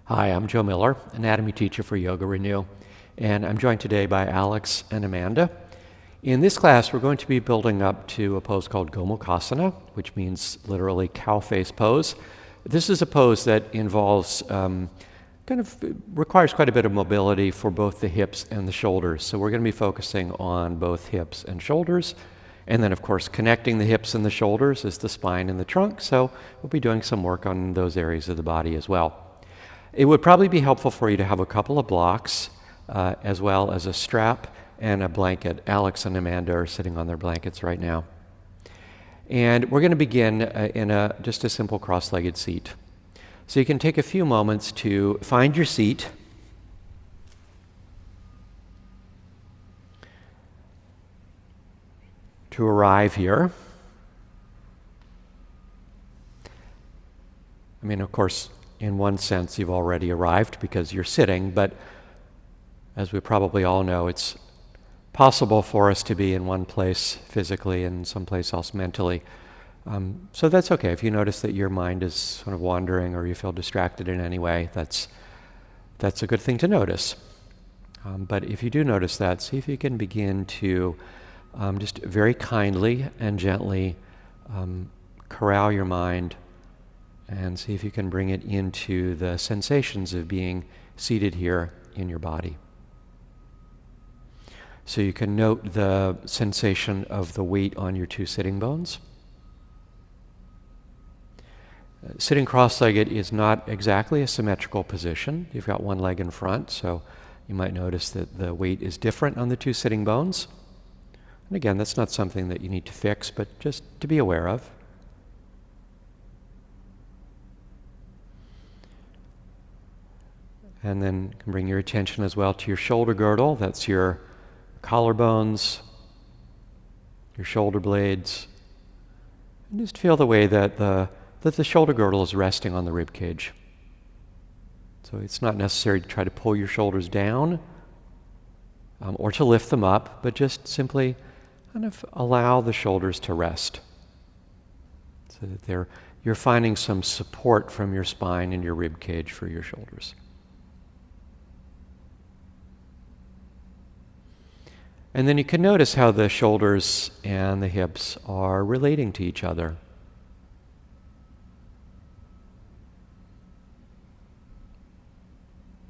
Hi, I'm Joe Miller, anatomy teacher for YogaRenew, and I'm joined today by Alex and Amanda. In this class, we're going to be building up to a pose called Gomukhasana, which means literally cow face pose. This is a pose that involves, requires quite a bit of mobility for both the hips and the shoulders. So we're going to be focusing on both hips and shoulders. And then, of course, connecting the hips and the shoulders is the spine and the trunk. So we'll be doing some work on those areas of the body as well. It would probably be helpful for you to have a couple of blocks, as well as a strap and a blanket. Alex and Amanda are sitting on their blankets right now. And we're going to begin in just a simple cross-legged seat. So you can take a few moments to find your seat. To arrive here. I mean, of course, in one sense, you've already arrived because you're sitting, but as we probably all know, it's possible for us to be in one place physically and someplace else mentally. So that's okay. If you notice that your mind is sort of wandering or you feel distracted in any way, that's a good thing to notice. But if you do notice that, see if you can begin to just very kindly and gently corral your mind and see if you can bring it into the sensations of being seated here in your body. So you can note the sensation of the weight on your two sitting bones. Sitting cross-legged is not exactly a symmetrical position. You've got one leg in front, so you might notice that the weight is different on the two sitting bones. And again, that's not something that you need to fix, but just to be aware of. And then you can bring your attention as well to your shoulder girdle. That's your collarbones, your shoulder blades. And just feel the way that the shoulder girdle is resting on the rib cage. So it's not necessary to try to pull your shoulders down or to lift them up, but just simply kind of allow the shoulders to rest. So that you're finding some support from your spine and your rib cage for your shoulders. And then you can notice how the shoulders and the hips are relating to each other.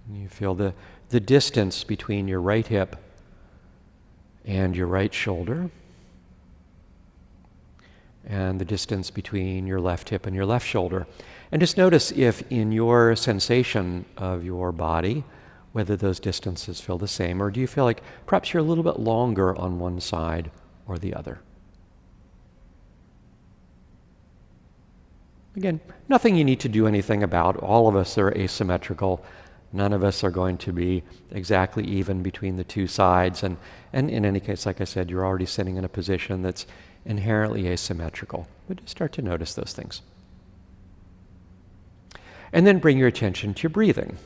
And you feel the distance between your right hip and your right shoulder, and the distance between your left hip and your left shoulder. And just notice if in your sensation of your body, whether those distances feel the same, or do you feel like perhaps you're a little bit longer on one side or the other? Again, nothing you need to do anything about. All of us are asymmetrical. None of us are going to be exactly even between the two sides. And in any case, like I said, you're already sitting in a position that's inherently asymmetrical. But just start to notice those things. And then bring your attention to your breathing.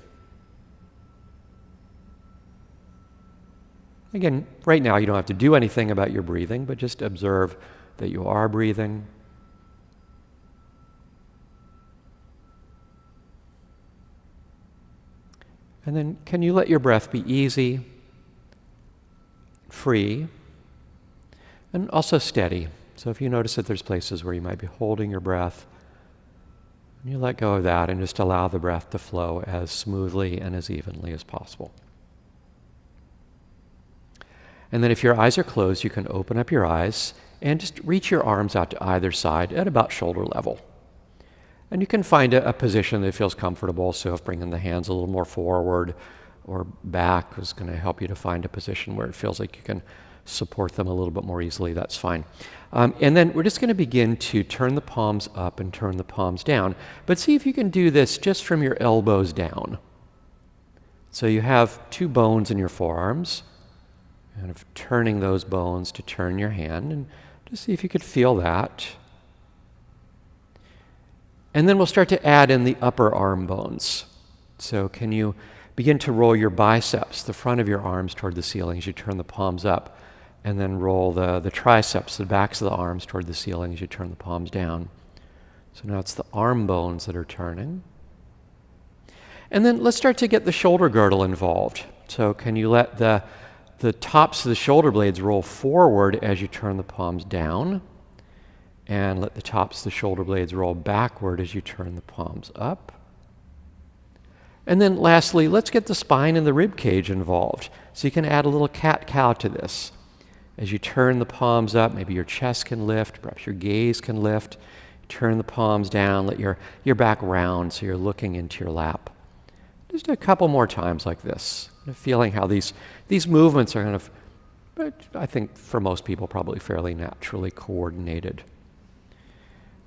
Again, right now you don't have to do anything about your breathing, but just observe that you are breathing. And then can you let your breath be easy, free, and also steady? So if you notice that there's places where you might be holding your breath, you let go of that and just allow the breath to flow as smoothly and as evenly as possible. And then if your eyes are closed, you can open up your eyes and just reach your arms out to either side at about shoulder level. And you can find a position that feels comfortable, so if bringing the hands a little more forward or back is going to help you to find a position where it feels like you can support them a little bit more easily, that's fine. And then we're just going to begin to turn the palms up and turn the palms down. But see if you can do this just from your elbows down. So you have two bones in your forearms, kind of turning those bones to turn your hand, and just see if you could feel that. And then we'll start to add in the upper arm bones. So can you begin to roll your biceps, the front of your arms, toward the ceiling as you turn the palms up, and then roll the triceps, the backs of the arms, toward the ceiling as you turn the palms down. So now it's the arm bones that are turning. And then let's start to get the shoulder girdle involved. So can you let the tops of the shoulder blades roll forward as you turn the palms down, and let the tops of the shoulder blades roll backward as you turn the palms up. And then lastly, let's get the spine and the rib cage involved. So you can add a little cat-cow to this. As you turn the palms up, maybe your chest can lift, perhaps your gaze can lift. Turn the palms down, let your back round so you're looking into your lap. Just a couple more times like this, feeling how these movements are kind of, I think for most people, probably fairly naturally coordinated.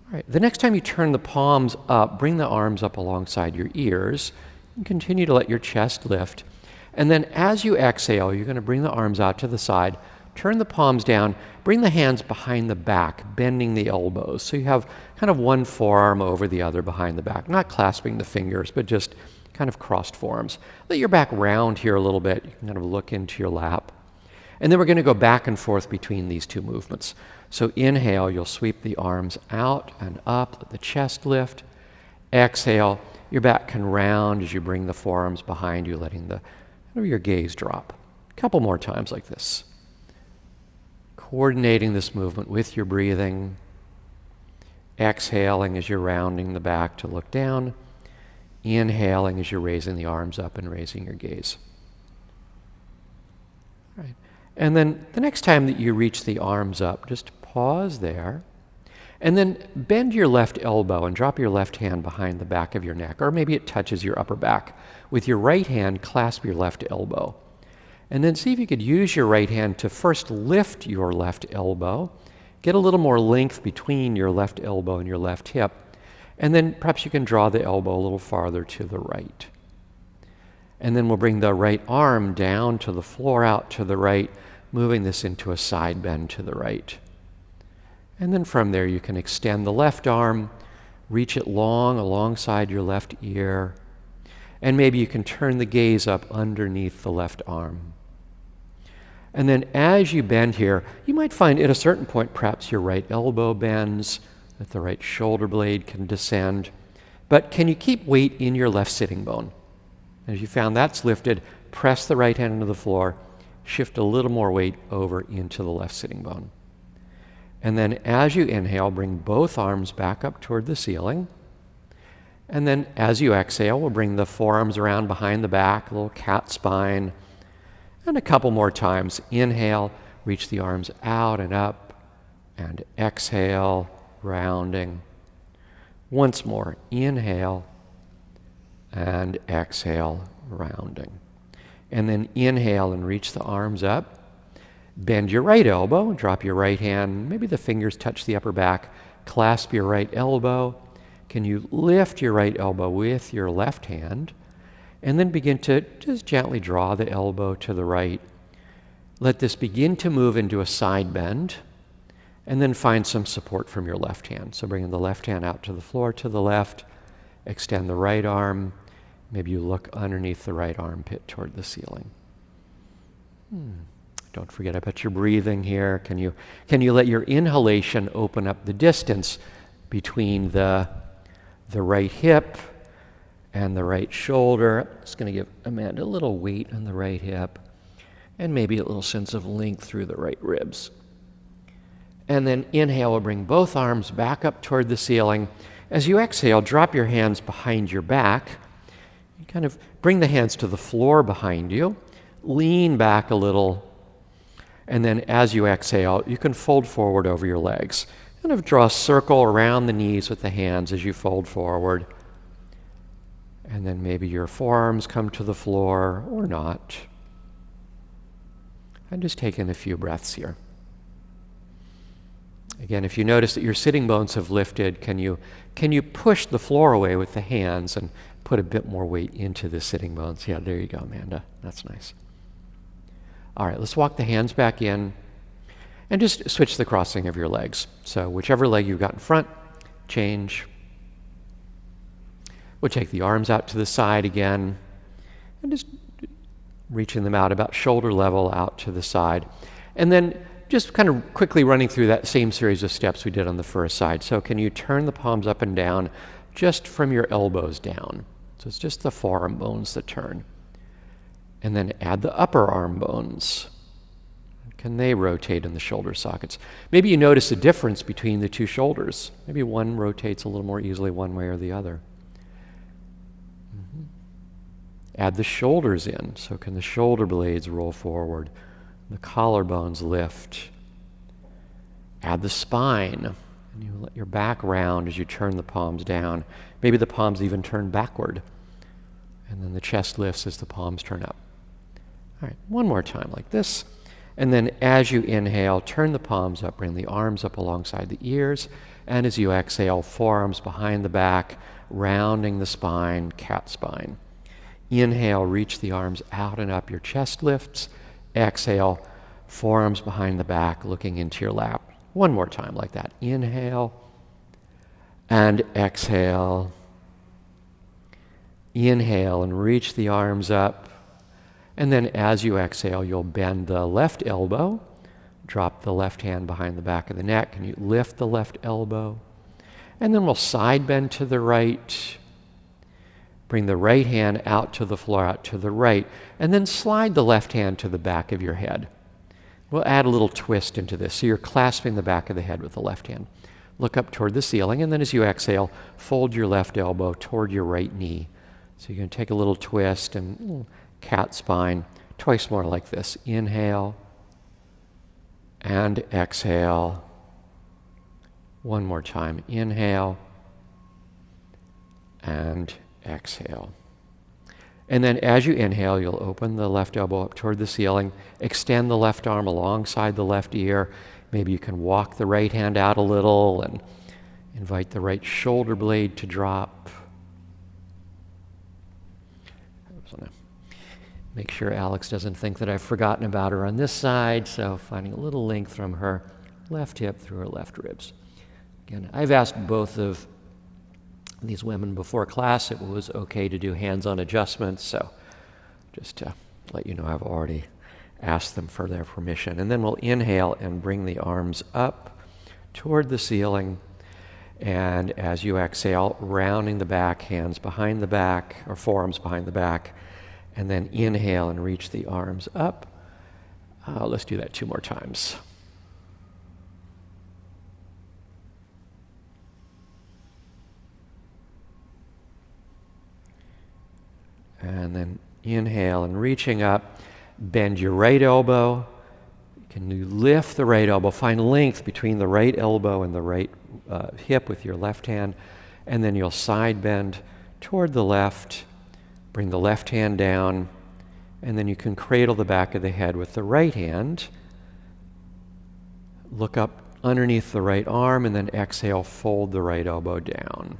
All right, the next time you turn the palms up, bring the arms up alongside your ears and continue to let your chest lift. And then as you exhale, you're going to bring the arms out to the side, turn the palms down, bring the hands behind the back, bending the elbows. So you have kind of one forearm over the other behind the back, not clasping the fingers, but just kind of crossed forearms. Let your back round here a little bit. You can kind of look into your lap. And then we're going to go back and forth between these two movements. So inhale, you'll sweep the arms out and up, let the chest lift. Exhale, your back can round as you bring the forearms behind you, letting your gaze drop. A couple more times like this. Coordinating this movement with your breathing. Exhaling as you're rounding the back to look down. Inhaling as you're raising the arms up and raising your gaze. All right. And then the next time that you reach the arms up, just pause there. And then bend your left elbow and drop your left hand behind the back of your neck, or maybe it touches your upper back. With your right hand, clasp your left elbow. And then see if you could use your right hand to first lift your left elbow, get a little more length between your left elbow and your left hip, and then perhaps you can draw the elbow a little farther to the right. And then we'll bring the right arm down to the floor, out to the right, moving this into a side bend to the right. And then from there you can extend the left arm, reach it long alongside your left ear, and maybe you can turn the gaze up underneath the left arm. And then as you bend here, you might find at a certain point perhaps your right elbow bends, that the right shoulder blade can descend. But can you keep weight in your left sitting bone? As you found that's lifted, press the right hand into the floor, shift a little more weight over into the left sitting bone. And then as you inhale, bring both arms back up toward the ceiling. And then as you exhale, we'll bring the forearms around behind the back, a little cat spine. And a couple more times. Inhale, reach the arms out and up, and exhale, rounding. Once more, inhale, and exhale, rounding. And then inhale and reach the arms up. Bend your right elbow, drop your right hand, maybe the fingers touch the upper back, clasp your right elbow. Can you lift your right elbow with your left hand? And then begin to just gently draw the elbow to the right. Let this begin to move into a side bend, and then find some support from your left hand. So bringing the left hand out to the floor to the left, extend the right arm. Maybe you look underneath the right armpit toward the ceiling. Don't forget about your breathing here. Can you let your inhalation open up the distance between the right hip and the right shoulder? Just going to give Amanda a little weight on the right hip and maybe a little sense of length through the right ribs. And then inhale, we'll bring both arms back up toward the ceiling. As you exhale, drop your hands behind your back. You kind of bring the hands to the floor behind you. Lean back a little. And then as you exhale, you can fold forward over your legs. Kind of draw a circle around the knees with the hands as you fold forward. And then maybe your forearms come to the floor or not. And just take in a few breaths here. Again, if you notice that your sitting bones have lifted, can you push the floor away with the hands and put a bit more weight into the sitting bones? Yeah, there you go, Amanda. That's nice. All right, let's walk the hands back in and just switch the crossing of your legs. So whichever leg you've got in front, change. We'll take the arms out to the side again and just reaching them out about shoulder level out to the side. And then just kind of quickly running through that same series of steps we did on the first side. So can you turn the palms up and down just from your elbows down? So it's just the forearm bones that turn. And then add the upper arm bones. Can they rotate in the shoulder sockets? Maybe you notice a difference between the two shoulders. Maybe one rotates a little more easily one way or the other. Add the shoulders in. So can the shoulder blades roll forward? The collarbones lift. Add the spine. And you let your back round as you turn the palms down. Maybe the palms even turn backward. And then the chest lifts as the palms turn up. All right, one more time like this. And then as you inhale, turn the palms up, bring the arms up alongside the ears. And as you exhale, forearms behind the back, rounding the spine, cat spine. Inhale, reach the arms out and up, your chest lifts. Exhale, forearms behind the back, looking into your lap. One more time like that. Inhale and exhale. Inhale and reach the arms up. And then as you exhale, you'll bend the left elbow, drop the left hand behind the back of the neck, and you lift the left elbow. And then we'll side bend to the right, bring the right hand out to the floor, out to the right, and then slide the left hand to the back of your head. We'll add a little twist into this. So you're clasping the back of the head with the left hand. Look up toward the ceiling, and then as you exhale, fold your left elbow toward your right knee. So you're going to take a little twist and cat spine, twice more like this. Inhale and exhale. One more time. Inhale and exhale. And then as you inhale, you'll open the left elbow up toward the ceiling, extend the left arm alongside the left ear. Maybe you can walk the right hand out a little and invite the right shoulder blade to drop. Make sure Alex doesn't think that I've forgotten about her on this side, so finding a little length from her left hip through her left ribs. Again, I've asked both of these women before class if it was okay to do hands-on adjustments, so just to let you know I've already asked them for their permission. And then we'll inhale and bring the arms up toward the ceiling, and as you exhale, rounding the back, hands behind the back, or forearms behind the back, and then inhale and reach the arms up. Let's do that 2 more times. And then inhale and reaching up, bend your right elbow. Can you lift the right elbow? Find length between the right elbow and the right hip with your left hand. And then you'll side bend toward the left. Bring the left hand down, and then you can cradle the back of the head with the right hand. Look up underneath the right arm, and then exhale, fold the right elbow down.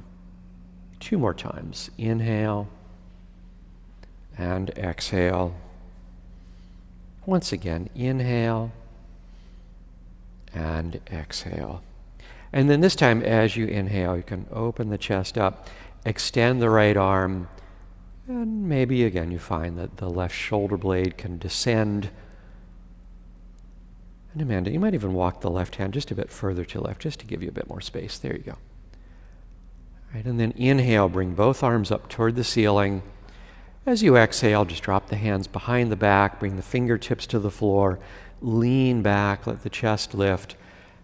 2 more times. Inhale and exhale. Once again, inhale and exhale. And then this time, as you inhale, you can open the chest up, extend the right arm, and maybe again you find that the left shoulder blade can descend. And Amanda, you might even walk the left hand just a bit further to the left, just to give you a bit more space. There you go. All right, and then inhale, bring both arms up toward the ceiling. As you exhale, just drop the hands behind the back, bring the fingertips to the floor, lean back, let the chest lift,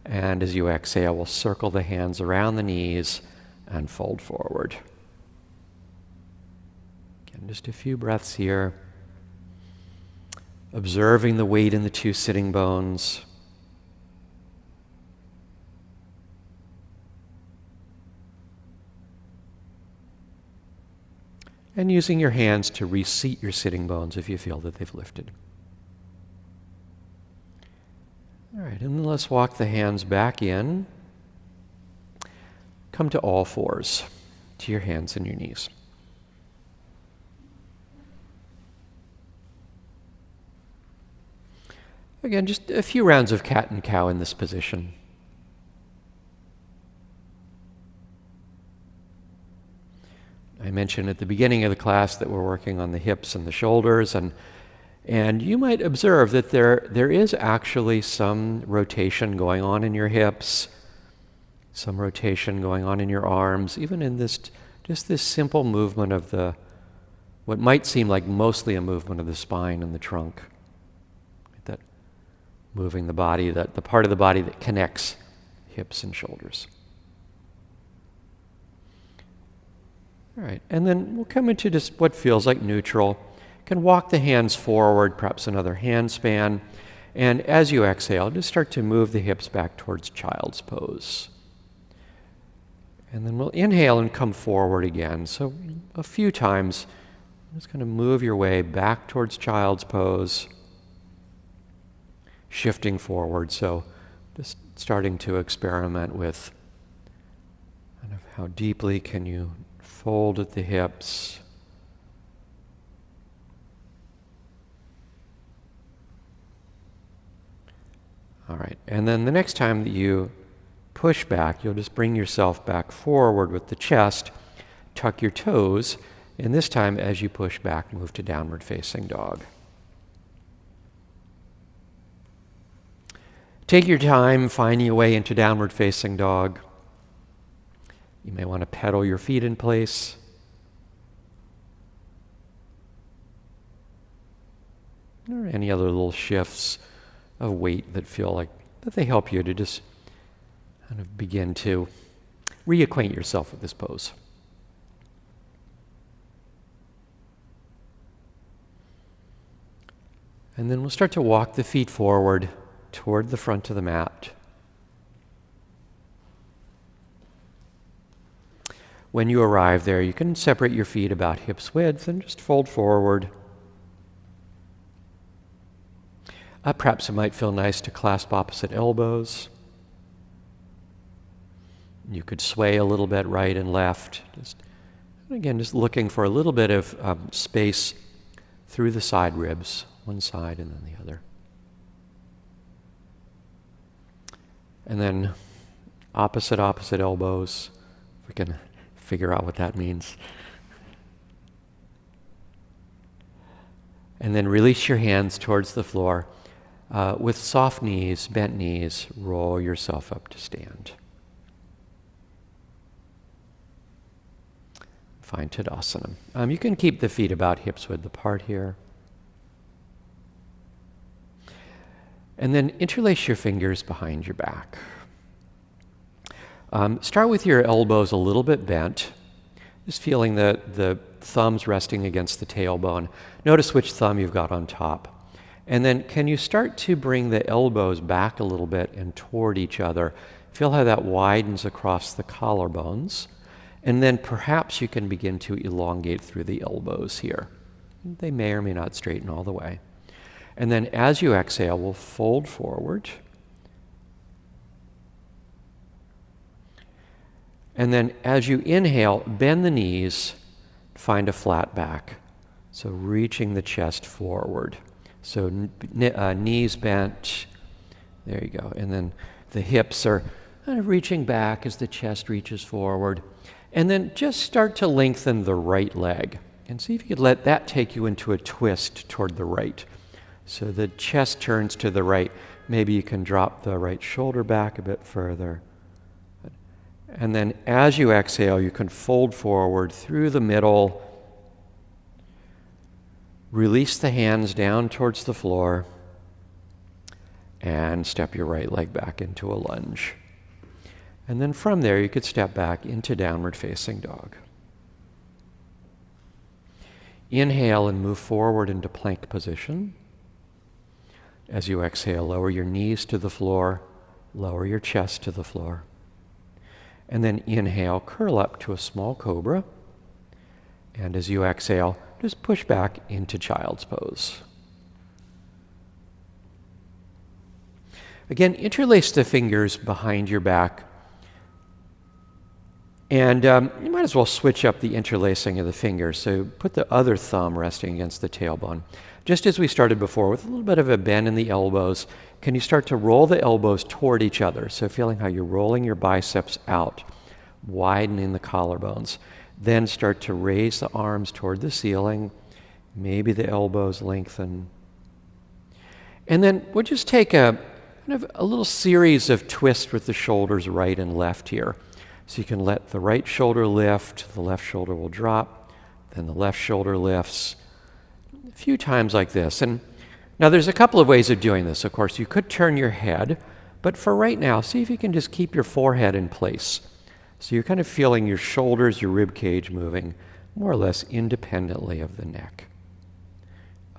and as you exhale, we'll circle the hands around the knees and fold forward. Just a few breaths here, observing the weight in the 2 sitting bones. And using your hands to reseat your sitting bones if you feel that they've lifted. All right, and then let's walk the hands back in. Come to all fours, to your hands and your knees. Again, just a few rounds of cat and cow in this position. I mentioned at the beginning of the class that we're working on the hips and the shoulders, and you might observe that there is actually some rotation going on in your hips, some rotation going on in your arms, even in this simple movement of the what might seem like mostly a movement of the spine and the trunk. That moving the body, the part of the body that connects hips and shoulders. All right, and then we'll come into just what feels like neutral. You can walk the hands forward, perhaps another hand span, and as you exhale, just start to move the hips back towards child's pose. And then we'll inhale and come forward again. So a few times, just kind of move your way back towards child's pose, shifting forward. So just starting to experiment with kind of how deeply can you fold at the hips. All right, and then the next time that you push back, you'll just bring yourself back forward with the chest, tuck your toes, and this time as you push back, move to downward facing dog. Take your time finding your way into downward facing dog. You may want to pedal your feet in place. Or any other little shifts of weight that feel like that they help you to just kind of begin to reacquaint yourself with this pose. And then we'll start to walk the feet forward toward the front of the mat. When you arrive there, you can separate your feet about hips width and just fold forward. Perhaps it might feel nice to clasp opposite elbows. You could sway a little bit right and left. Just looking for a little bit of space through the side ribs, one side and then the other. And then opposite elbows, if we can figure out what that means. And then release your hands towards the floor. With soft knees, bent knees, roll yourself up to stand. Find Tadasana. You can keep the feet about hips width apart here. And then interlace your fingers behind your back. Start with your elbows a little bit bent, just feeling the thumbs resting against the tailbone. Notice which thumb you've got on top. And then can you start to bring the elbows back a little bit and toward each other? Feel how that widens across the collarbones. And then perhaps you can begin to elongate through the elbows here. They may or may not straighten all the way. And then as you exhale, we'll fold forward. And then as you inhale, bend the knees, find a flat back. So reaching the chest forward. So knees bent, there you go. And then the hips are kind of reaching back as the chest reaches forward. And then just start to lengthen the right leg. And see if you could let that take you into a twist toward the right. So the chest turns to the right. Maybe you can drop the right shoulder back a bit further. And then as you exhale, you can fold forward through the middle. Release the hands down towards the floor and step your right leg back into a lunge. And then from there, you could step back into downward facing dog. Inhale and move forward into plank position. As you exhale, lower your knees to the floor, lower your chest to the floor. And then inhale, curl up to a small cobra. And as you exhale, just push back into child's pose. Again, interlace the fingers behind your back. And you might as well switch up the interlacing of the fingers. So put the other thumb resting against the tailbone. Just as we started before, with a little bit of a bend in the elbows, can you start to roll the elbows toward each other? So feeling how you're rolling your biceps out, widening the collarbones. Then start to raise the arms toward the ceiling. Maybe the elbows lengthen. And then we'll just take a little series of twists with the shoulders right and left here. So you can let the right shoulder lift, the left shoulder will drop, Then the left shoulder lifts. A few times like this. And now there's a couple of ways of doing this. Of course, you could turn your head, but for right now, see if you can just keep your forehead in place. So you're kind of feeling your shoulders, your rib cage moving more or less independently of the neck.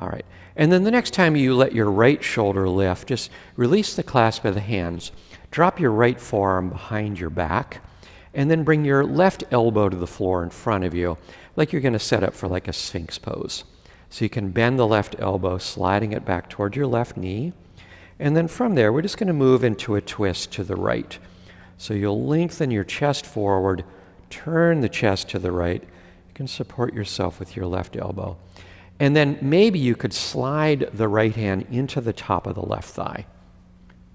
All right. And then the next time you let your right shoulder lift, just release the clasp of the hands. Drop your right forearm behind your back, and then bring your left elbow to the floor in front of you, like you're going to set up for like a Sphinx pose. So you can bend the left elbow, sliding it back toward your left knee. And then from there, we're just going to move into a twist to the right. So you'll lengthen your chest forward, turn the chest to the right. You can support yourself with your left elbow. And then maybe you could slide the right hand into the top of the left thigh.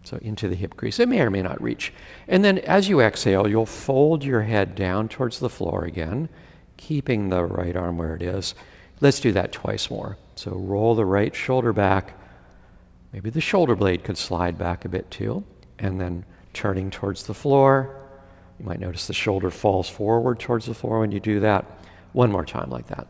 So into the hip crease. It may or may not reach. And then as you exhale, you'll fold your head down towards the floor again, keeping the right arm where it is. Let's do that twice more. So roll the right shoulder back. Maybe the shoulder blade could slide back a bit too. And then turning towards the floor. You might notice the shoulder falls forward towards the floor when you do that. One more time like that.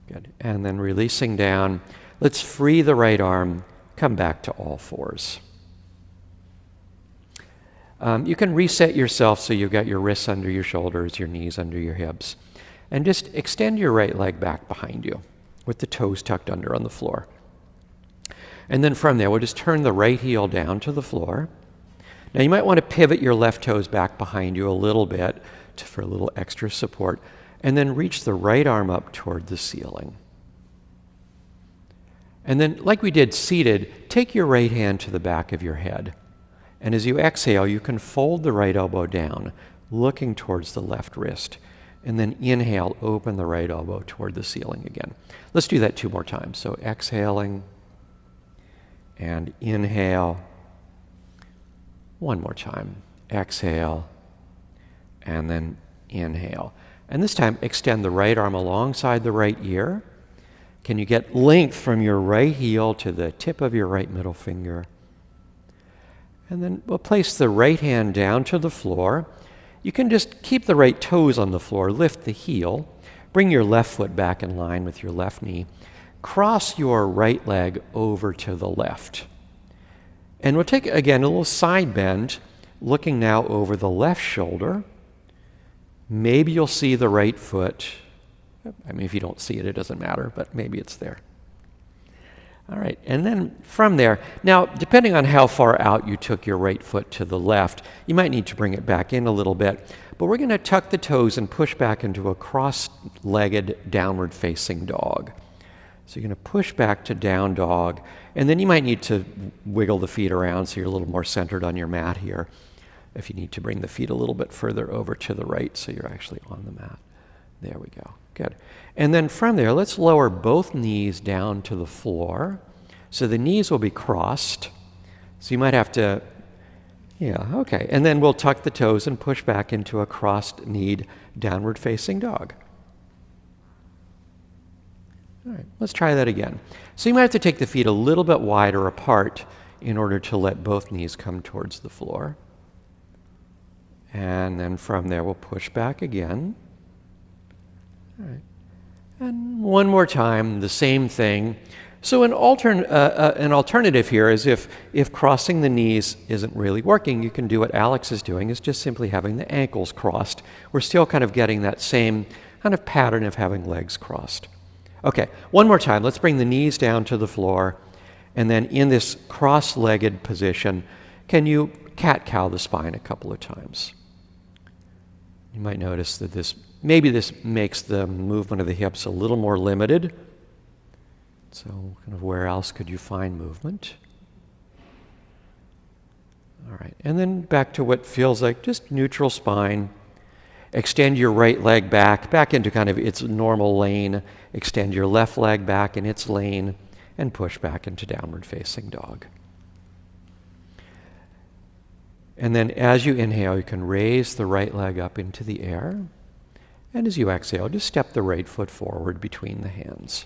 Good. And then releasing down. Let's free the right arm. Come back to all fours. You can reset yourself so you've got your wrists under your shoulders, your knees under your hips. And just extend your right leg back behind you with the toes tucked under on the floor. And then from there, we'll just turn the right heel down to the floor. Now you might want to pivot your left toes back behind you a little bit for a little extra support. And then reach the right arm up toward the ceiling. And then, like we did seated, take your right hand to the back of your head. And as you exhale, you can fold the right elbow down, looking towards the left wrist. And then inhale, open the right elbow toward the ceiling again. Let's do that 2 more times. So exhaling and inhale. 1 more time. Exhale and then inhale. And this time, extend the right arm alongside the right ear. Can you get length from your right heel to the tip of your right middle finger? And then we'll place the right hand down to the floor. You can just keep the right toes on the floor, lift the heel, bring your left foot back in line with your left knee, cross your right leg over to the left. And we'll take, again, a little side bend, looking now over the left shoulder. Maybe you'll see the right foot. I mean, if you don't see it, it doesn't matter, but maybe it's there. All right, and then from there, now, depending on how far out you took your right foot to the left, you might need to bring it back in a little bit, but we're going to tuck the toes and push back into a cross-legged downward-facing dog. So you're going to push back to down dog, and then you might need to wiggle the feet around so you're a little more centered on your mat here. If you need to bring the feet a little bit further over to the right so you're actually on the mat. There we go. Good. And then from there, let's lower both knees down to the floor. So the knees will be crossed. So you might have to, okay. And then we'll tuck the toes and push back into a crossed-kneed, downward-facing dog. All right, let's try that again. So you might have to take the feet a little bit wider apart in order to let both knees come towards the floor. And then from there, we'll push back again. All right. And one more time, the same thing. So an alternative here is if crossing the knees isn't really working, you can do what Alex is doing, is just simply having the ankles crossed. We're still kind of getting that same kind of pattern of having legs crossed. Okay, one more time. Let's bring the knees down to the floor. And then in this cross-legged position, can you cat-cow the spine a couple of times? You might notice that this makes the movement of the hips a little more limited. So kind of where else could you find movement? All right, and then back to what feels like just neutral spine. Extend your right leg back into kind of its normal lane. Extend your left leg back in its lane and push back into downward facing dog. And then as you inhale, you can raise the right leg up into the air. And as you exhale, just step the right foot forward between the hands.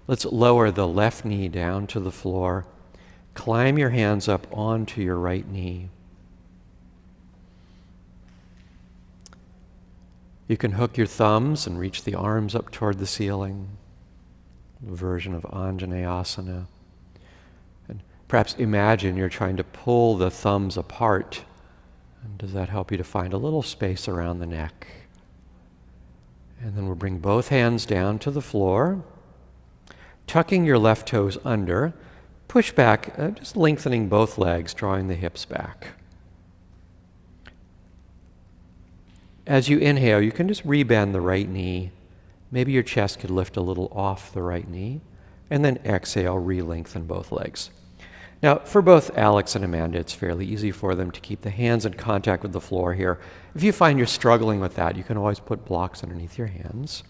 Let's lower the left knee down to the floor. Climb your hands up onto your right knee. You can hook your thumbs and reach the arms up toward the ceiling, a version of Anjaneyasana. And perhaps imagine you're trying to pull the thumbs apart. And does that help you to find a little space around the neck? And then we'll bring both hands down to the floor, tucking your left toes under. Push back, just lengthening both legs, drawing the hips back. As you inhale, you can just rebend the right knee. Maybe your chest could lift a little off the right knee. And then exhale, re-lengthen both legs. Now, for both Alex and Amanda, it's fairly easy for them to keep the hands in contact with the floor here. If you find you're struggling with that, you can always put blocks underneath your hands.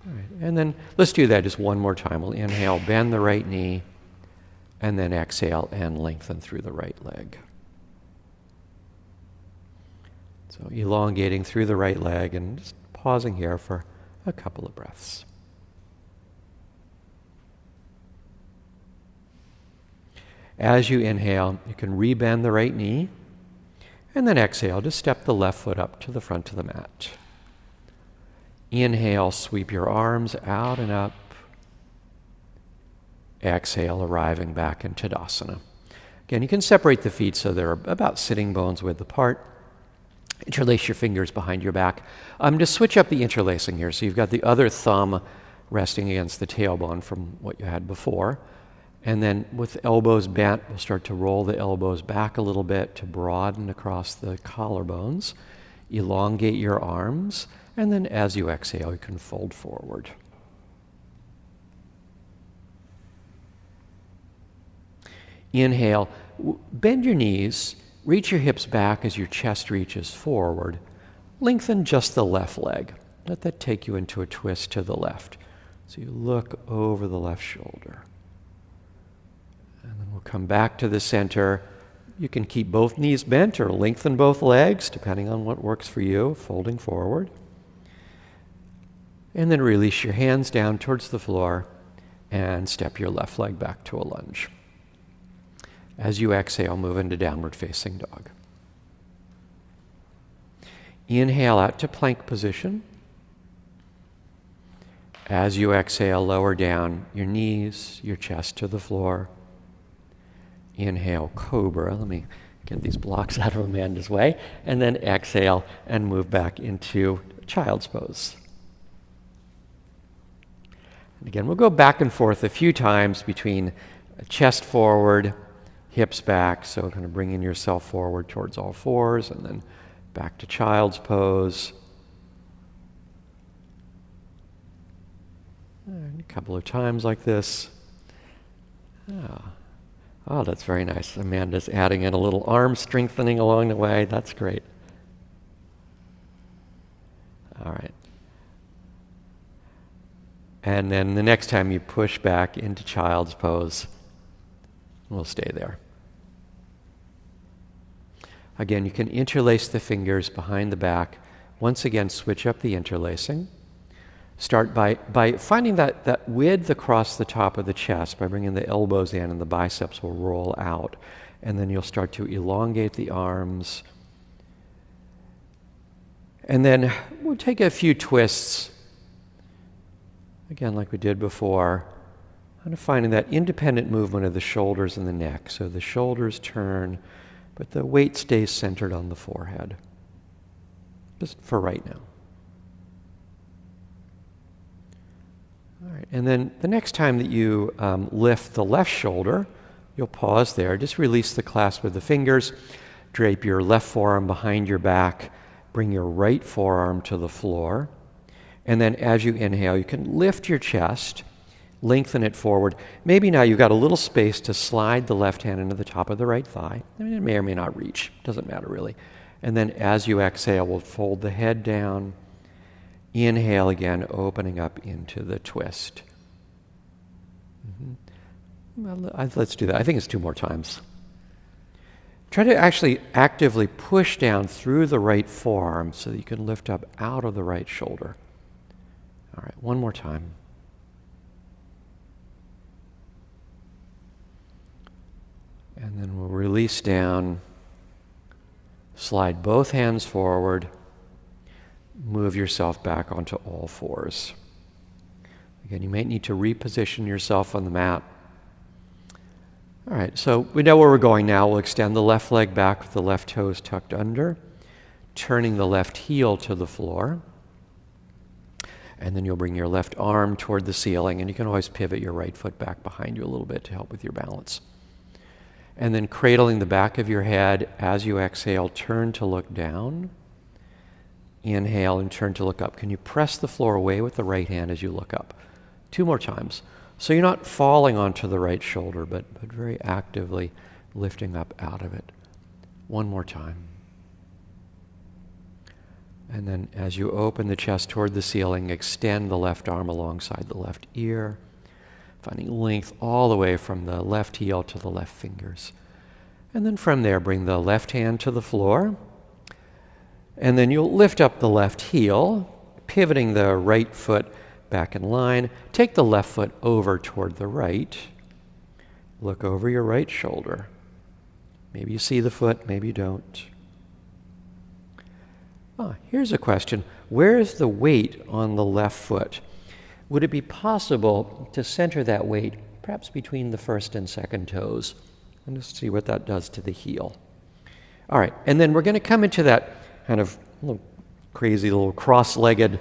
All right, and then let's do that just one more time. We'll inhale, bend the right knee, and then exhale and lengthen through the right leg. So elongating through the right leg and just pausing here for a couple of breaths. As you inhale, you can rebend the right knee, and then exhale, just step the left foot up to the front of the mat. Inhale, sweep your arms out and up. Exhale, arriving back in Tadasana. Again, you can separate the feet so they're about sitting bones width apart. Interlace your fingers behind your back. Just switch up the interlacing here. So you've got the other thumb resting against the tailbone from what you had before. And then with elbows bent, we'll start to roll the elbows back a little bit to broaden across the collarbones. Elongate your arms. And then as you exhale, you can fold forward. Inhale, bend your knees, reach your hips back as your chest reaches forward. Lengthen just the left leg. Let that take you into a twist to the left. So you look over the left shoulder. And then we'll come back to the center. You can keep both knees bent or lengthen both legs, depending on what works for you, folding forward. And then release your hands down towards the floor and step your left leg back to a lunge. As you exhale, move into downward facing dog. Inhale out to plank position. As you exhale, lower down your knees, your chest to the floor. Inhale, cobra. Let me get these blocks out of Amanda's way. And then exhale and move back into child's pose. And again, we'll go back and forth a few times between chest forward, hips back, so kind of bringing yourself forward towards all fours, and then back to child's pose. And a couple of times like this. Oh, that's very nice. Amanda's adding in a little arm strengthening along the way. That's great. All right. And then the next time you push back into child's pose, we'll stay there. Again, you can interlace the fingers behind the back. Once again, switch up the interlacing. Start by finding that width across the top of the chest, by bringing the elbows in and the biceps will roll out. And then you'll start to elongate the arms. And then we'll take a few twists, again like we did before, kind of finding that independent movement of the shoulders and the neck. So the shoulders turn, but the weight stays centered on the forehead, just for right now. All right, and then the next time that you lift the left shoulder, you'll pause there. Just release the clasp of the fingers. Drape your left forearm behind your back. Bring your right forearm to the floor. And then as you inhale, you can lift your chest, lengthen it forward. Maybe now you've got a little space to slide the left hand into the top of the right thigh. I mean, it may or may not reach. Doesn't matter really. And then as you exhale, we'll fold the head down. Inhale again, opening up into the twist. Well, let's do that. I think it's 2 more times. Try to actually actively push down through the right forearm so that you can lift up out of the right shoulder. All right, 1 more time. And then we'll release down, slide both hands forward, move yourself back onto all fours. Again, you might need to reposition yourself on the mat. All right, so we know where we're going now. We'll extend the left leg back with the left toes tucked under, turning the left heel to the floor. And then you'll bring your left arm toward the ceiling, and you can always pivot your right foot back behind you a little bit to help with your balance. And then cradling the back of your head as you exhale, turn to look down. Inhale and turn to look up. Can you press the floor away with the right hand as you look up? 2 more times. So you're not falling onto the right shoulder, but very actively lifting up out of it. 1 more time. And then as you open the chest toward the ceiling, extend the left arm alongside the left ear, finding length all the way from the left heel to the left fingers. And then from there, bring the left hand to the floor. And then you'll lift up the left heel, pivoting the right foot back in line. Take the left foot over toward the right. Look over your right shoulder. Maybe you see the foot, maybe you don't. Here's a question. Where is the weight on the left foot? Would it be possible to center that weight perhaps between the first and second toes? And just see what that does to the heel. All right, and then we're going to come into that kind of little crazy little cross-legged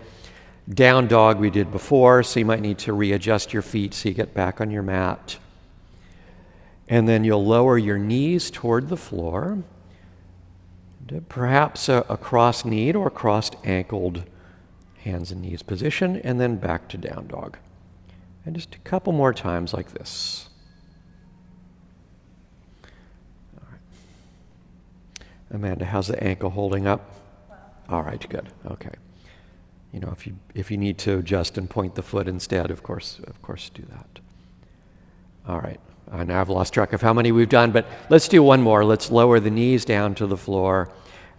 down dog we did before, so you might need to readjust your feet so you get back on your mat. And then you'll lower your knees toward the floor, perhaps a cross-kneed or crossed-ankled hands and knees position, and then back to down dog. And just a couple more times like this. All right. Amanda, how's the ankle holding up? All right, good. Okay. You know, if you need to adjust and point the foot instead, of course do that. All right. Now I've lost track of how many we've done, but let's do one more. Let's lower the knees down to the floor,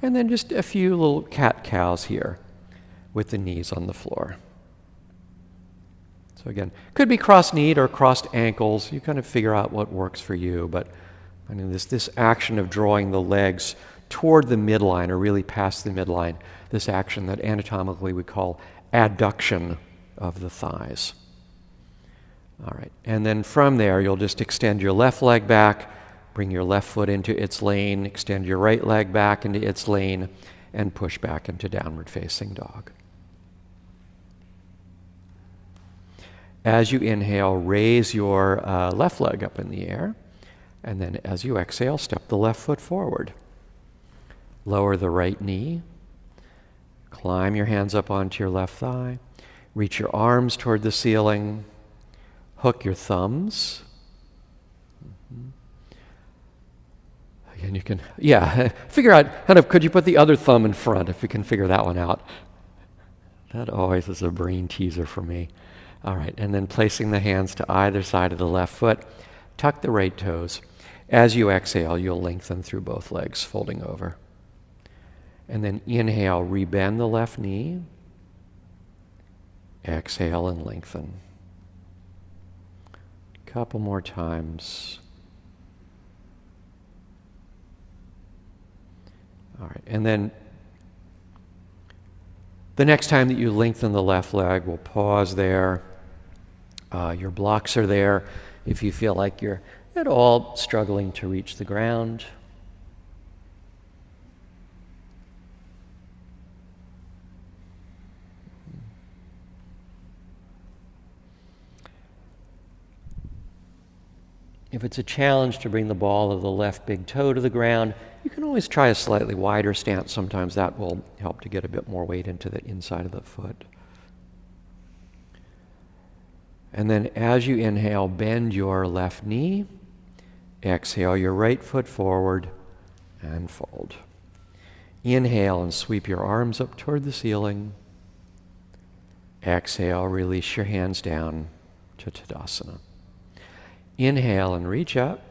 and then just a few little cat-cows here with the knees on the floor. So again, could be cross-kneed or crossed ankles. You kind of figure out what works for you, but I mean, this action of drawing the legs toward the midline or really past the midline, this action that anatomically we call adduction of the thighs. All right, and then from there, you'll just extend your left leg back, bring your left foot into its lane, extend your right leg back into its lane, and push back into downward facing dog. As you inhale, raise your left leg up in the air, and then as you exhale, step the left foot forward. Lower the right knee, climb your hands up onto your left thigh, reach your arms toward the ceiling, hook your thumbs. Again, you can, figure out, kind of, could you put the other thumb in front if you can figure that one out? That always is a brain teaser for me. All right, and then placing the hands to either side of the left foot, tuck the right toes. As you exhale, you'll lengthen through both legs, folding over. And then inhale, rebend the left knee. Exhale and lengthen. Couple more times. All right, and then the next time that you lengthen the left leg, we'll pause there. Your blocks are there. If you feel like you're at all struggling to reach the ground, if it's a challenge to bring the ball of the left big toe to the ground, you can always try a slightly wider stance. Sometimes that will help to get a bit more weight into the inside of the foot. And then as you inhale, bend your left knee. Exhale your right foot forward and fold. Inhale and sweep your arms up toward the ceiling. Exhale, release your hands down to Tadasana. Inhale and reach up.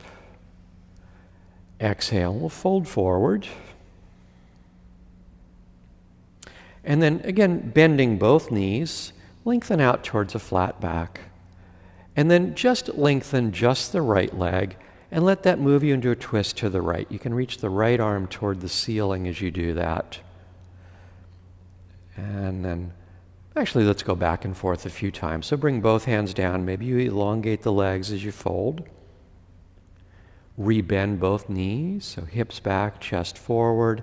Exhale, we'll fold forward. And then again, bending both knees, lengthen out towards a flat back. And then just lengthen just the right leg and let that move you into a twist to the right. You can reach the right arm toward the ceiling as you do that. And then, actually, let's go back and forth a few times. So bring both hands down. Maybe you elongate the legs as you fold. Rebend both knees, so hips back, chest forward.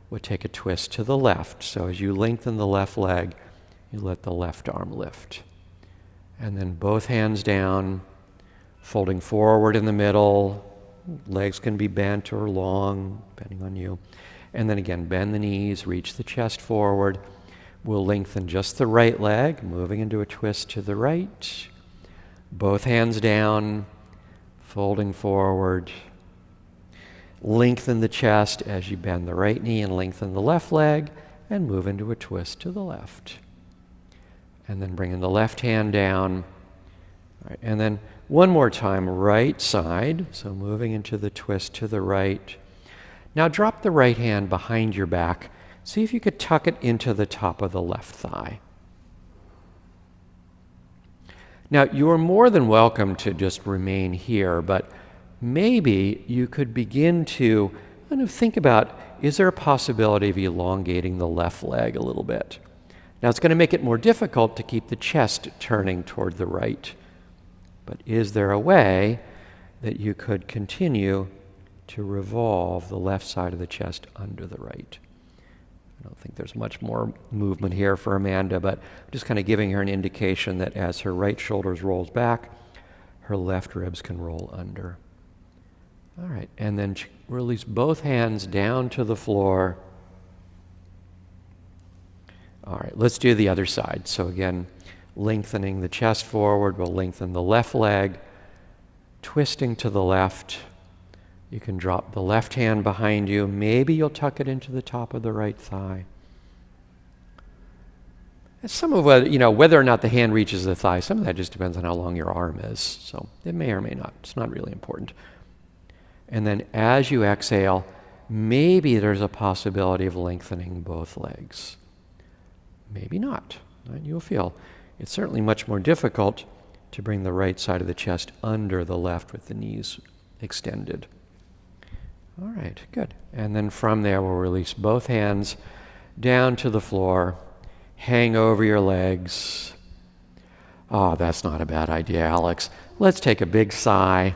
We'll take a twist to the left. So as you lengthen the left leg, you let the left arm lift. And then both hands down, folding forward in the middle. Legs can be bent or long, depending on you. And then again, bend the knees, reach the chest forward. We'll lengthen just the right leg, moving into a twist to the right. Both hands down, folding forward. Lengthen the chest as you bend the right knee and lengthen the left leg, and move into a twist to the left. And then bringing the left hand down. All right, and then one more time, right side. So moving into the twist to the right. Now drop the right hand behind your back. See if you could tuck it into the top of the left thigh. Now, you are more than welcome to just remain here, but maybe you could begin to kind of think about, is there a possibility of elongating the left leg a little bit? Now, it's going to make it more difficult to keep the chest turning toward the right, but is there a way that you could continue to revolve the left side of the chest under the right? I don't think there's much more movement here for Amanda, but I'm just kind of giving her an indication that as her right shoulder rolls back, her left ribs can roll under. All right, and then release both hands down to the floor. All right, let's do the other side. So again, lengthening the chest forward, we'll lengthen the left leg, twisting to the left. You can drop the left hand behind you. Maybe you'll tuck it into the top of the right thigh. And some of whether or not the hand reaches the thigh, some of that just depends on how long your arm is. So it may or may not. It's not really important. And then as you exhale, maybe there's a possibility of lengthening both legs. Maybe not. Right? You'll feel it's certainly much more difficult to bring the right side of the chest under the left with the knees extended. All right, good. And then from there, we'll release both hands down to the floor, hang over your legs. Oh, that's not a bad idea, Alex. Let's take a big sigh.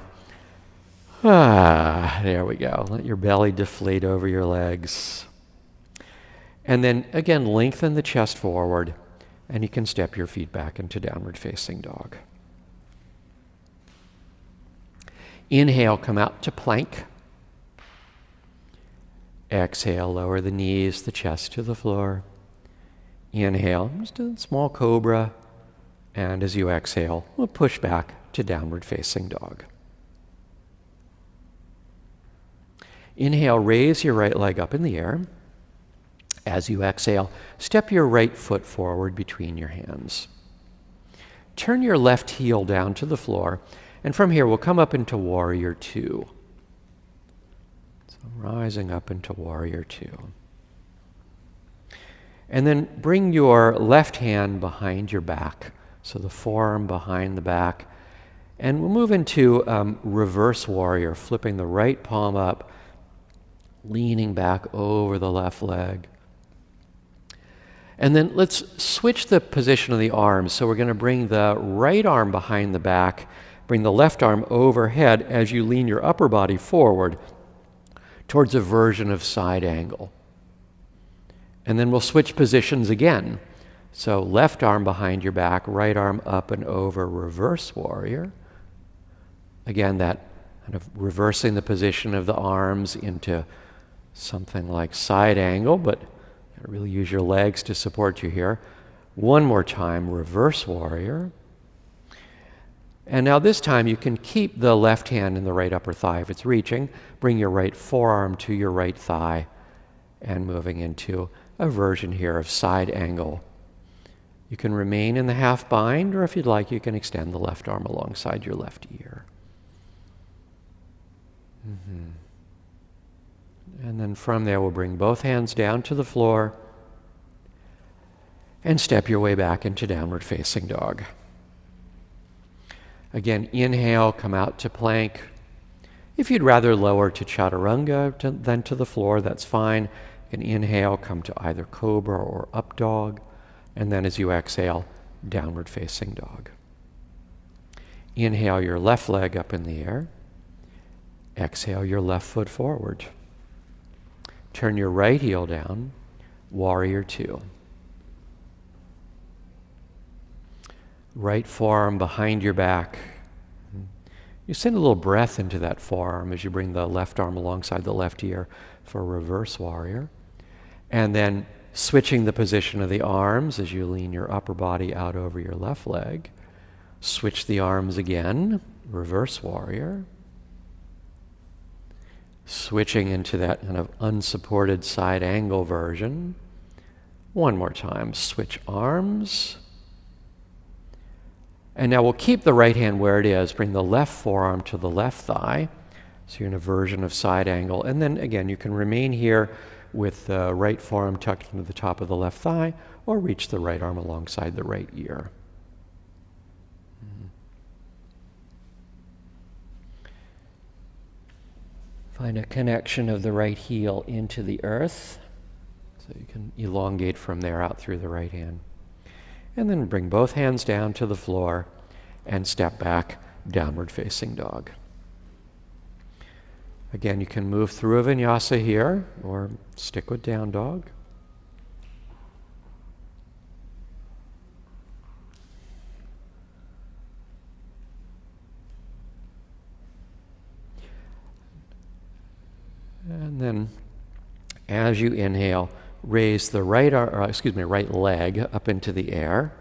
There we go. Let your belly deflate over your legs. And then, again, lengthen the chest forward, and you can step your feet back into downward facing dog. Inhale, come out to plank. Exhale, lower the knees, the chest to the floor. Inhale, just a small cobra. And as you exhale, we'll push back to downward facing dog. Inhale, raise your right leg up in the air. As you exhale, step your right foot forward between your hands. Turn your left heel down to the floor, and from here we'll come up into Warrior Two. Rising up into Warrior Two. And then bring your left hand behind your back, so the forearm behind the back. And we'll move into Reverse Warrior, flipping the right palm up, leaning back over the left leg. And then let's switch the position of the arms. So we're going to bring the right arm behind the back, bring the left arm overhead as you lean your upper body forward towards a version of side angle. And then we'll switch positions again. So left arm behind your back, right arm up and over, Reverse Warrior. Again, that kind of reversing the position of the arms into something like side angle, but really use your legs to support you here. One more time, Reverse Warrior. And now this time you can keep the left hand in the right upper thigh if it's reaching. Bring your right forearm to your right thigh and moving into a version here of side angle. You can remain in the half bind, or if you'd like, you can extend the left arm alongside your left ear. And then from there, we'll bring both hands down to the floor and step your way back into downward facing dog. Again, inhale, come out to plank. If you'd rather lower to chaturanga than to the floor, that's fine. You You can inhale, come to either cobra or up dog, and then as you exhale, downward facing dog. Inhale your left leg up in the air. Exhale your left foot forward. Turn your right heel down, warrior two. Right forearm behind your back. You send a little breath into that forearm as you bring the left arm alongside the left ear for reverse warrior. And then switching the position of the arms as you lean your upper body out over your left leg. Switch the arms again, reverse warrior. Switching into that kind of unsupported side angle version. One more time, switch arms. And now we'll keep the right hand where it is. Bring the left forearm to the left thigh. So you're in a version of side angle. And then again, you can remain here with the right forearm tucked into the top of the left thigh, or reach the right arm alongside the right ear. Find a connection of the right heel into the earth. So you can elongate from there out through the right hand. And then bring both hands down to the floor and step back, downward facing dog. Again, you can move through a vinyasa here or stick with down dog. And then as you inhale, raise the right leg up into the air.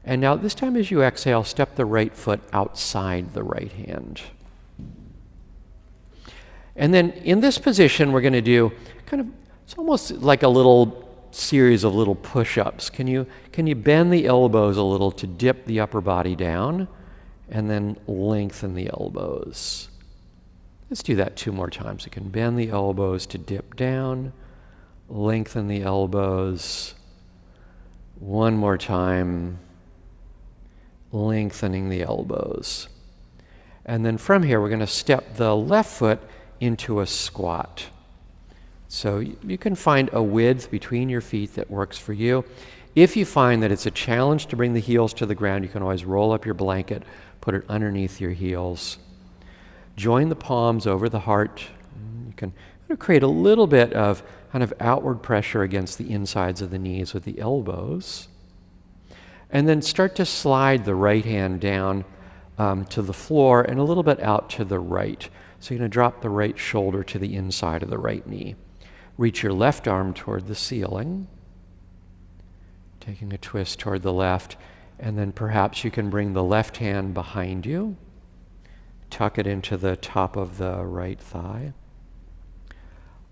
And now this time as you exhale, step the right foot outside the right hand. And then in this position, we're going to do it's almost like a little series of little push-ups. Can you bend the elbows a little to dip the upper body down and then lengthen the elbows? Let's do that 2 more times. You can bend the elbows to dip down, lengthen the elbows. 1 more time, lengthening the elbows. And then from here, we're going to step the left foot into a squat. So you can find a width between your feet that works for you. If you find that it's a challenge to bring the heels to the ground, you can always roll up your blanket, put it underneath your heels. Join the palms over the heart. You can create a little bit of kind of outward pressure against the insides of the knees with the elbows. And then start to slide the right hand down to the floor and a little bit out to the right. So you're going to drop the right shoulder to the inside of the right knee. Reach your left arm toward the ceiling, taking a twist toward the left, and then perhaps you can bring the left hand behind you, tuck it into the top of the right thigh.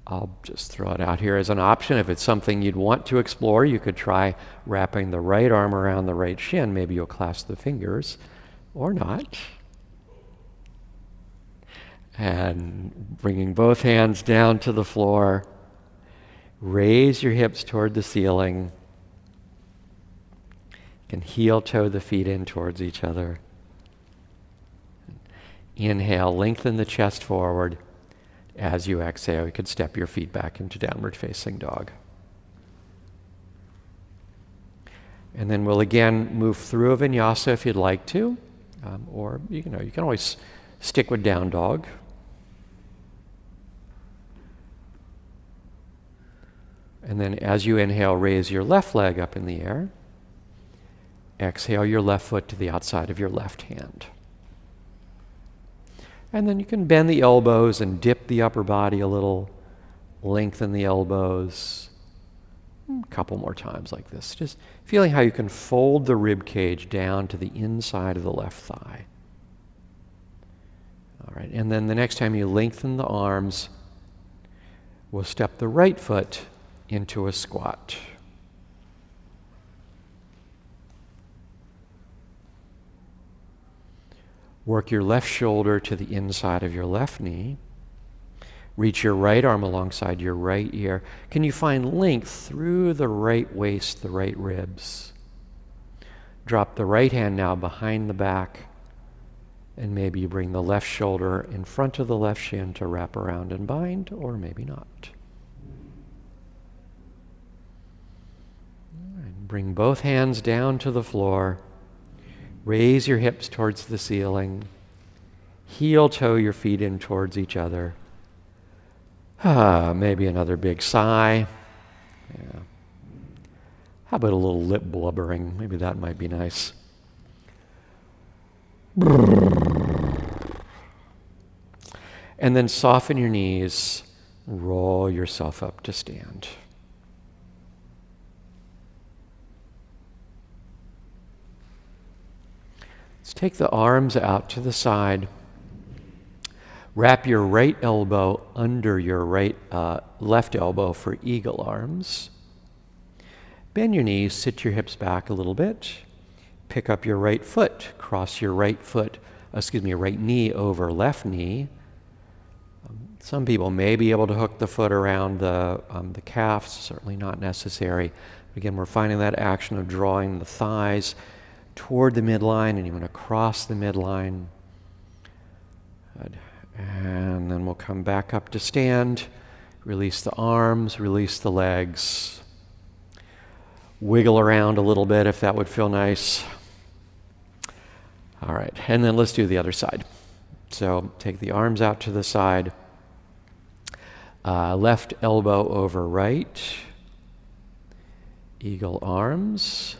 I'll just throw it out here as an option. If it's something you'd want to explore, you could try wrapping the right arm around the right shin. Maybe you'll clasp the fingers, or not. And bringing both hands down to the floor. Raise your hips toward the ceiling. You can heel-toe the feet in towards each other. Inhale, lengthen the chest forward. As you exhale, you could step your feet back into downward facing dog. And then we'll again move through a vinyasa if you'd like to, or you can always stick with down dog. And then as you inhale, raise your left leg up in the air. Exhale your left foot to the outside of your left hand. And then you can bend the elbows and dip the upper body a little, lengthen the elbows. A couple more times like this. Just feeling how you can fold the rib cage down to the inside of the left thigh. All right, and then the next time you lengthen the arms, we'll step the right foot into a squat. Work your left shoulder to the inside of your left knee. Reach your right arm alongside your right ear. Can you find length through the right waist, the right ribs? Drop the right hand now behind the back, and maybe you bring the left shoulder in front of the left shin to wrap around and bind, or maybe not. bring both hands down to the floor. Raise your hips towards the ceiling. Heel toe your feet in towards each other. Maybe another big sigh. Yeah. How about a little lip blubbering? Maybe that might be nice. And then soften your knees. Roll yourself up to stand. Let's take the arms out to the side. Wrap your right elbow under your left elbow for eagle arms. Bend your knees, sit your hips back a little bit. Pick up your right foot, cross your right knee over left knee. Some people may be able to hook the foot around the calves, certainly not necessary. Again, we're finding that action of drawing the thighs toward the midline, and you want to cross the midline. Good. And then we'll come back up to stand. Release the arms, release the legs. Wiggle around a little bit if that would feel nice. All right, and then let's do the other side. So take the arms out to the side. Left elbow over right. Eagle arms.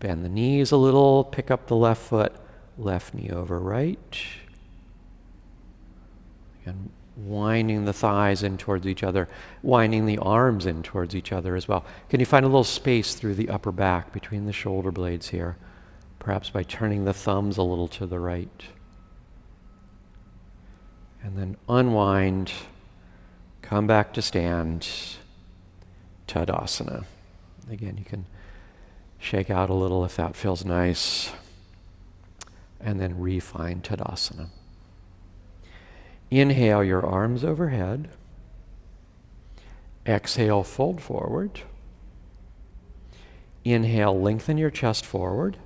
Bend the knees a little, pick up the left foot, left knee over right. And winding the thighs in towards each other, winding the arms in towards each other as well. Can you find a little space through the upper back between the shoulder blades here? Perhaps by turning the thumbs a little to the right. And then unwind, come back to stand, Tadasana. Again, you can shake out a little if that feels nice. And then refine Tadasana. Inhale your arms overhead. Exhale, fold forward. Inhale, lengthen your chest forward.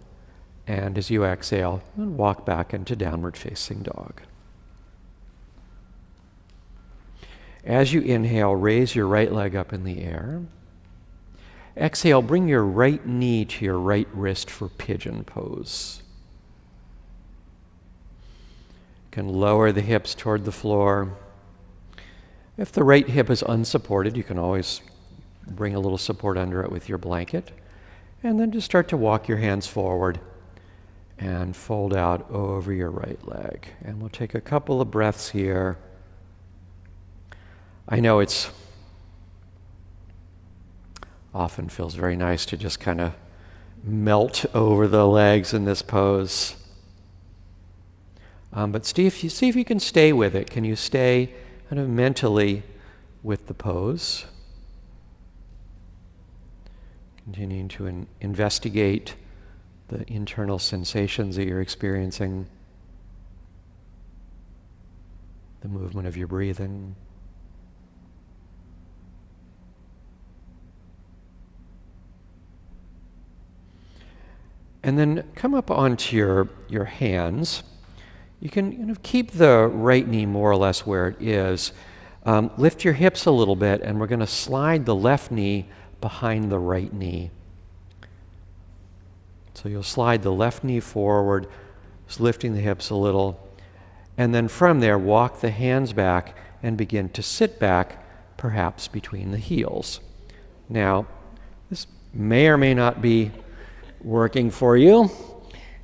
And as you exhale, walk back into downward facing dog. As you inhale, raise your right leg up in the air. Exhale, bring your right knee to your right wrist for pigeon pose. You can lower the hips toward the floor. If the right hip is unsupported, you can always bring a little support under it with your blanket. And then just start to walk your hands forward and fold out over your right leg. And we'll take a couple of breaths here. I know it's often feels very nice to just kind of melt over the legs in this pose. But see if you can stay with it. Can you stay kind of mentally with the pose? Continuing to investigate the internal sensations that you're experiencing, the movement of your breathing. And then come up onto your hands. You can kind of keep the right knee more or less where it is. Lift your hips a little bit, and we're going to slide the left knee behind the right knee. So you'll slide the left knee forward, just lifting the hips a little. And then from there, walk the hands back and begin to sit back, perhaps between the heels. Now, this may or may not be working for you.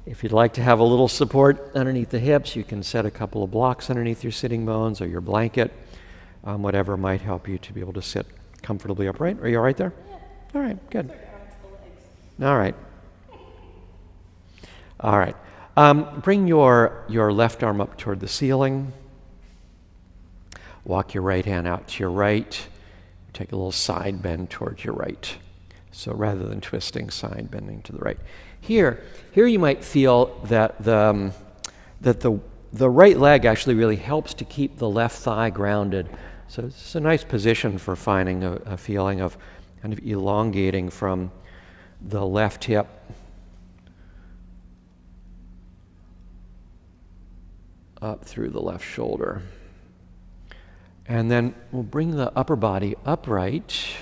If you'd like to have a little support underneath the hips, you can set a couple of blocks underneath your sitting bones or your blanket, whatever might help you to be able to sit comfortably upright. Are you all right there? Yeah. All right, good. All right. All right. Bring your left arm up toward the ceiling. Walk your right hand out to your right. Take a little side bend towards your right. So rather than twisting, side bending to the right. Here you might feel that the right leg actually really helps to keep the left thigh grounded. So it's a nice position for finding a feeling of kind of elongating from the left hip up through the left shoulder. And then we'll bring the upper body upright.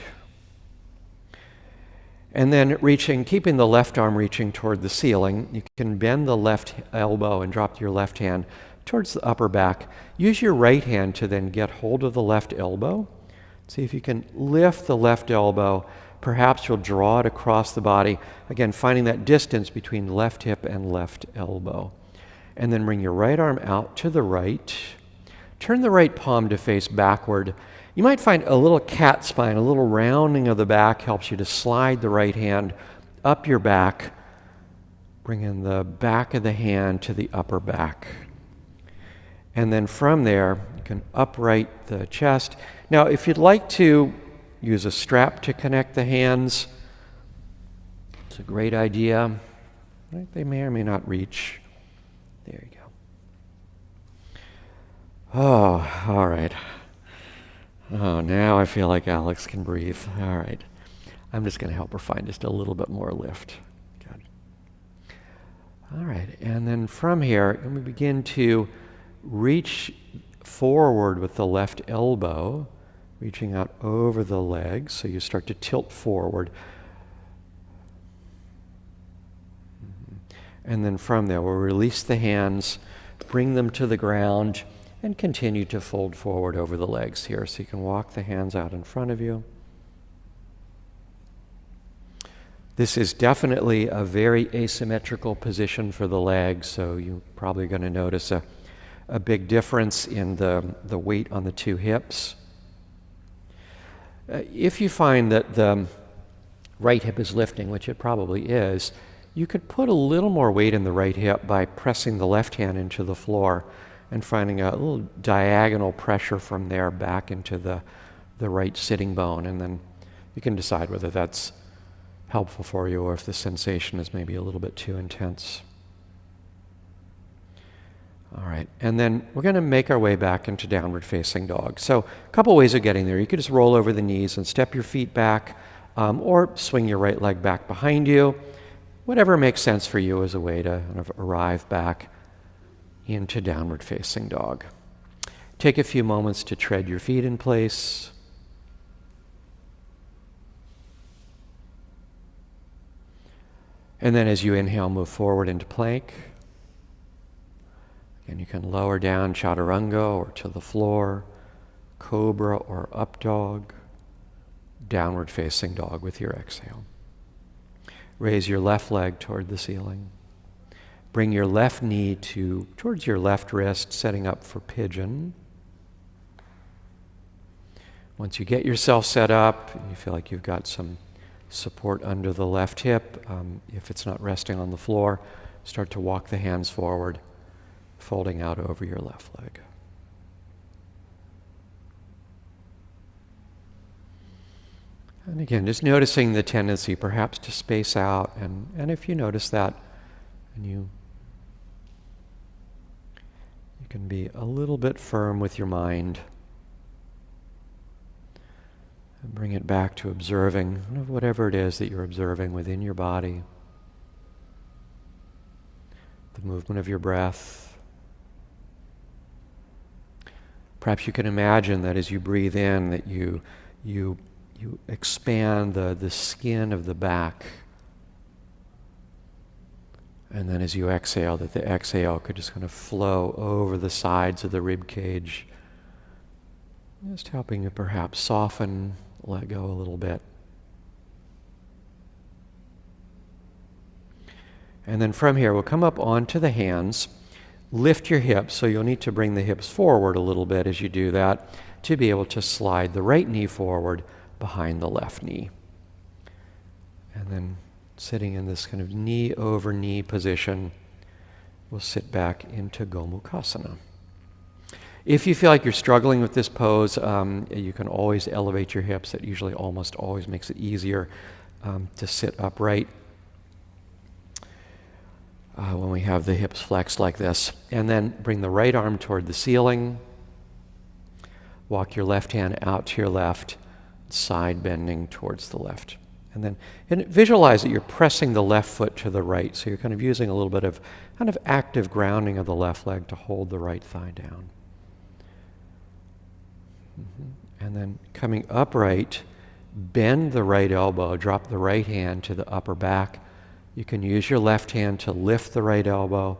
And then keeping the left arm reaching toward the ceiling, you can bend the left elbow and drop your left hand towards the upper back. Use your right hand to then get hold of the left elbow. See if you can lift the left elbow. Perhaps you'll draw it across the body. Again, finding that distance between left hip and left elbow. And then bring your right arm out to the right. Turn the right palm to face backward. You might find a little cat spine, a little rounding of the back helps you to slide the right hand up your back, bringing the back of the hand to the upper back. And then from there, you can upright the chest. Now, if you'd like to use a strap to connect the hands, it's a great idea. They may or may not reach. There you go. Oh, all right. Oh, now I feel like Alex can breathe. All right. I'm just going to help her find just a little bit more lift. Good. All right. And then from here, we begin to reach forward with the left elbow, reaching out over the legs. So you start to tilt forward. And then from there, we'll release the hands, bring them to the ground, and continue to fold forward over the legs here. So you can walk the hands out in front of you. This is definitely a very asymmetrical position for the legs, so you're probably going to notice a big difference in the weight on the two hips. If you find that the right hip is lifting, which it probably is, you could put a little more weight in the right hip by pressing the left hand into the floor and finding a little diagonal pressure from there back into the right sitting bone. And then you can decide whether that's helpful for you or if the sensation is maybe a little bit too intense. All right, and then we're going to make our way back into downward facing dog. So a couple ways of getting there. You could just roll over the knees and step your feet back, or swing your right leg back behind you. Whatever makes sense for you as a way to kind of arrive back into downward facing dog. Take a few moments to tread your feet in place. And then as you inhale, move forward into plank. And you can lower down chaturanga or to the floor, cobra or up dog, downward facing dog with your exhale. Raise your left leg toward the ceiling. Bring your left knee towards your left wrist, setting up for pigeon. Once you get yourself set up, and you feel like you've got some support under the left hip, if it's not resting on the floor, start to walk the hands forward, folding out over your left leg. And again, just noticing the tendency perhaps to space out, and if you notice that, and you can be a little bit firm with your mind and bring it back to observing whatever it is that you're observing within your body, the movement of your breath. Perhaps you can imagine that as you breathe in, that you expand the skin of the back. And then as you exhale, that the exhale could just kind of flow over the sides of the rib cage, just helping you perhaps soften, let go a little bit. And then from here, we'll come up onto the hands, lift your hips, so you'll need to bring the hips forward a little bit as you do that to be able to slide the right knee forward behind the left knee. And then sitting in this kind of knee over knee position, we'll sit back into Gomukhasana. If you feel like you're struggling with this pose, you can always elevate your hips. That usually almost always makes it easier to sit upright when we have the hips flexed like this. And then bring the right arm toward the ceiling. Walk your left hand out to your left, side bending towards the left. And then visualize that you're pressing the left foot to the right. So you're kind of using a little bit of kind of active grounding of the left leg to hold the right thigh down. And then coming upright, bend the right elbow, drop the right hand to the upper back. You can use your left hand to lift the right elbow,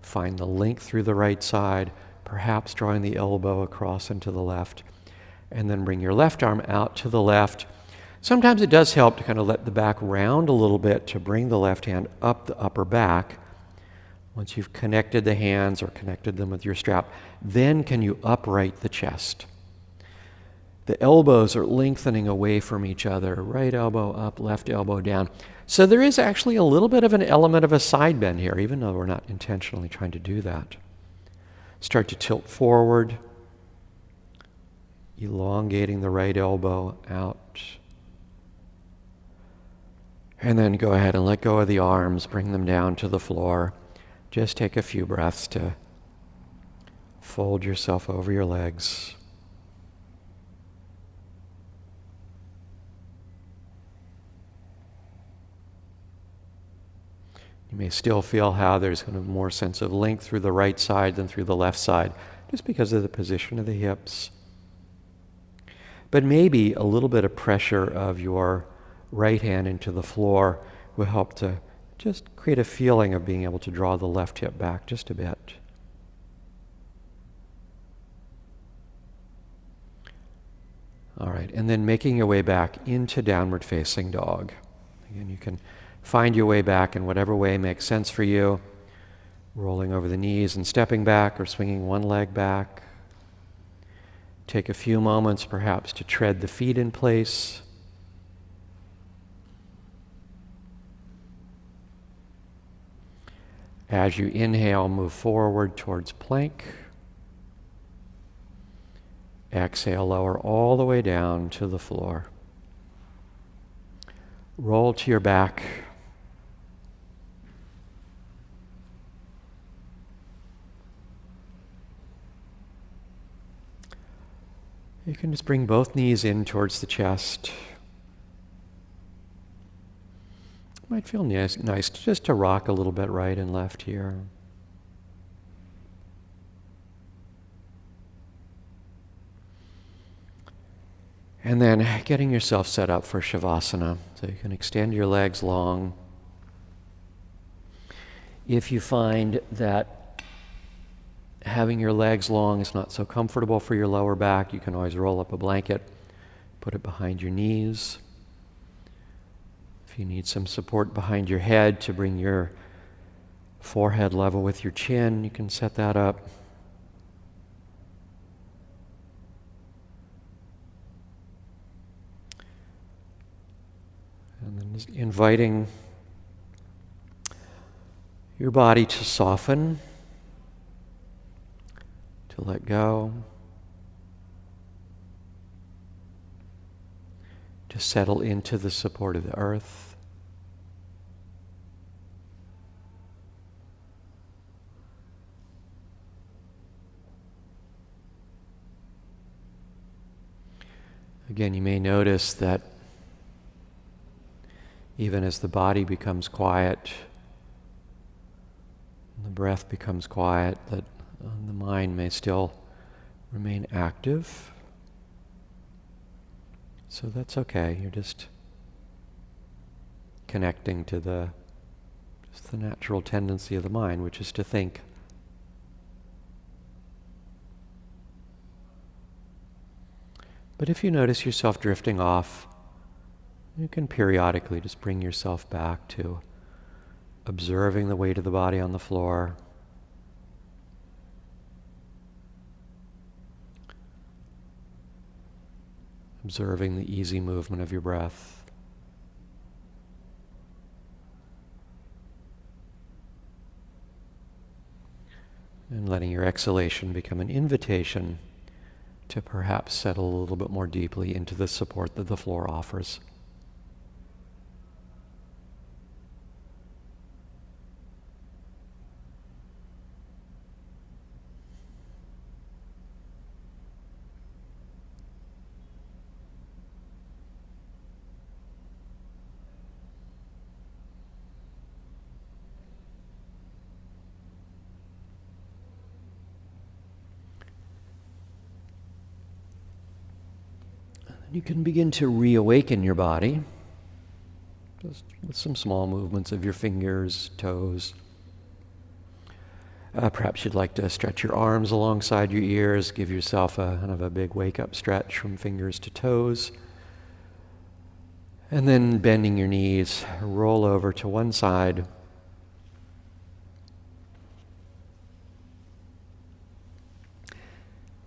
find the link through the right side, perhaps drawing the elbow across into the left, and then bring your left arm out to the left. Sometimes it does help to kind of let the back round a little bit to bring the left hand up the upper back. Once you've connected the hands or connected them with your strap, then can you upright the chest? The elbows are lengthening away from each other. Right elbow up, left elbow down. So there is actually a little bit of an element of a side bend here, even though we're not intentionally trying to do that. Start to tilt forward, elongating the right elbow out. And then go ahead and let go of the arms, bring them down to the floor. Just take a few breaths to fold yourself over your legs. You may still feel how there's kind of more sense of length through the right side than through the left side, just because of the position of the hips. But maybe a little bit of pressure of your right hand into the floor will help to just create a feeling of being able to draw the left hip back just a bit. All right, and then making your way back into downward facing dog. Again, you can find your way back in whatever way makes sense for you, rolling over the knees and stepping back or swinging one leg back. Take a few moments perhaps to tread the feet in place. As you inhale, move forward towards plank. Exhale, lower all the way down to the floor. Roll to your back. You can just bring both knees in towards the chest. It might feel nice just to rock a little bit right and left here. And then getting yourself set up for Shavasana. So you can extend your legs long. If you find that having your legs long is not so comfortable for your lower back, you can always roll up a blanket, put it behind your knees. If you need some support behind your head to bring your forehead level with your chin, you can set that up. And then just inviting your body to soften, to let go, to settle into the support of the earth. Again, you may notice that even as the body becomes quiet, the breath becomes quiet, that the mind may still remain active. So that's okay. You're just connecting to the natural tendency of the mind, which is to think. But if you notice yourself drifting off, you can periodically just bring yourself back to observing the weight of the body on the floor. Observing the easy movement of your breath. And letting your exhalation become an invitation to perhaps settle a little bit more deeply into the support that the floor offers. You can begin to reawaken your body just with some small movements of your fingers, toes. Perhaps you'd like to stretch your arms alongside your ears, give yourself a kind of a big wake-up stretch from fingers to toes. And then bending your knees, roll over to one side.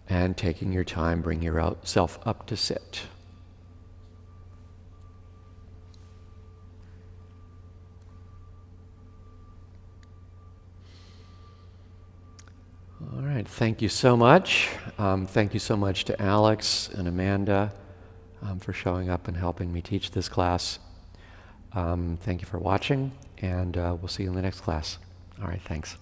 And taking your time, bring yourself up to sit. All right, thank you so much. Thank you so much to Alex and Amanda for showing up and helping me teach this class. Thank you for watching, and we'll see you in the next class. All right, thanks.